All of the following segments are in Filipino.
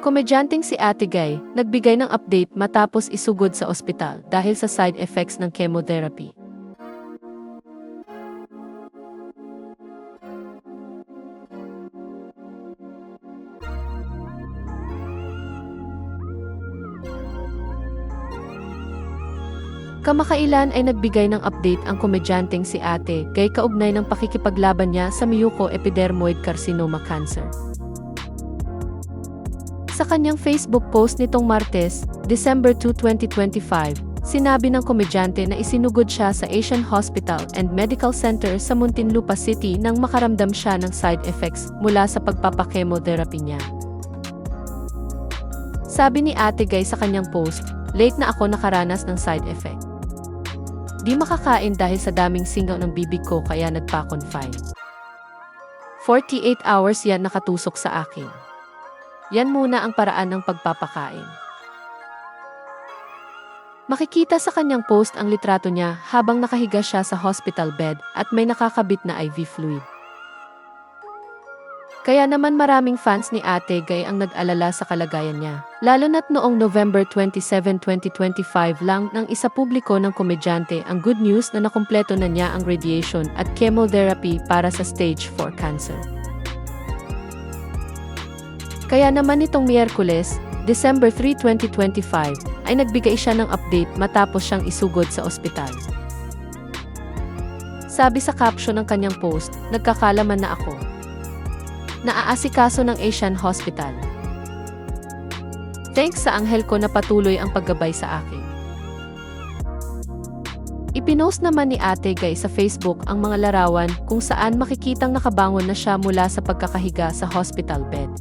Komedyanteng si Ate Guy, nagbigay ng update matapos isugod sa ospital dahil sa side effects ng chemotherapy. Kamakailan ay nagbigay ng update ang komedyanteng si Ate Guy kaugnay ng pakikipaglaban niya sa mucoepidermoid carcinoma cancer. Sa kanyang Facebook post nitong Martes, December 2, 2025, sinabi ng komedyante na isinugod siya sa Asian Hospital and Medical Center sa Muntinlupa City nang makaramdam siya ng side effects mula sa pagpapakemotherapy niya. Sabi ni Ate Guy sa kanyang post, "Late na ako nakaranas ng side effect. Di makakain dahil sa daming singaw ng bibig ko kaya nagpa-confine. 48 hours yan nakatusok sa akin. Yan muna ang paraan ng pagpapakain." Makikita sa kanyang post ang litrato niya habang nakahiga siya sa hospital bed at may nakakabit na IV fluid. Kaya naman maraming fans ni Ate Guy ang nag-alala sa kalagayan niya, lalo na't noong November 27, 2025 lang nang isapubliko ng komedyante ang good news na nakumpleto na niya ang radiation at chemotherapy para sa stage 4 cancer. Kaya naman nitong Miyerkules, December 3, 2025, ay nagbigay siya ng update matapos siyang isugod sa ospital. Sabi sa caption ng kanyang post, "Nagkakalaman na ako. Naaasikaso ng Asian Hospital. Thanks sa anghel ko na patuloy ang paggabay sa akin." Ipinost naman ni Ate Guy sa Facebook ang mga larawan kung saan makikitang nakabangon na siya mula sa pagkakahiga sa hospital bed.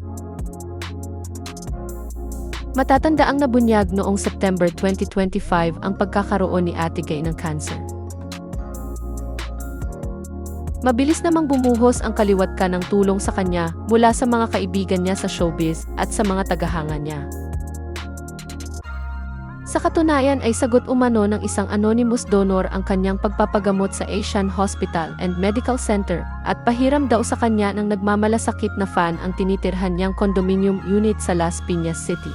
Matatanda ang nabunyag noong September 2025 ang pagkakaroon ni Ate Guy ng cancer. Mabilis namang bumuhos ang kaliwat ka ng tulong sa kanya mula sa mga kaibigan niya sa showbiz at sa mga tagahanga niya. Sa katunayan ay sagot umano ng isang anonymous donor ang kanyang pagpapagamot sa Asian Hospital and Medical Center at pahiram daw sa kanya ng nagmamalasakit na fan ang tinitirhan niyang condominium unit sa Las Piñas City.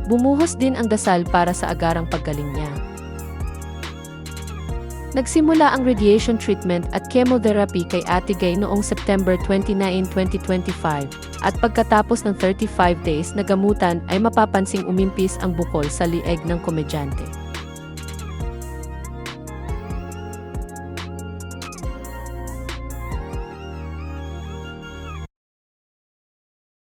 Bumuhos din ang dasal para sa agarang paggaling niya. Nagsimula ang radiation treatment at chemotherapy kay Ate Guy noong September 29, 2025 at pagkatapos ng 35 days na gamutan ay mapapansing umimpis ang bukol sa lieg ng komedyante.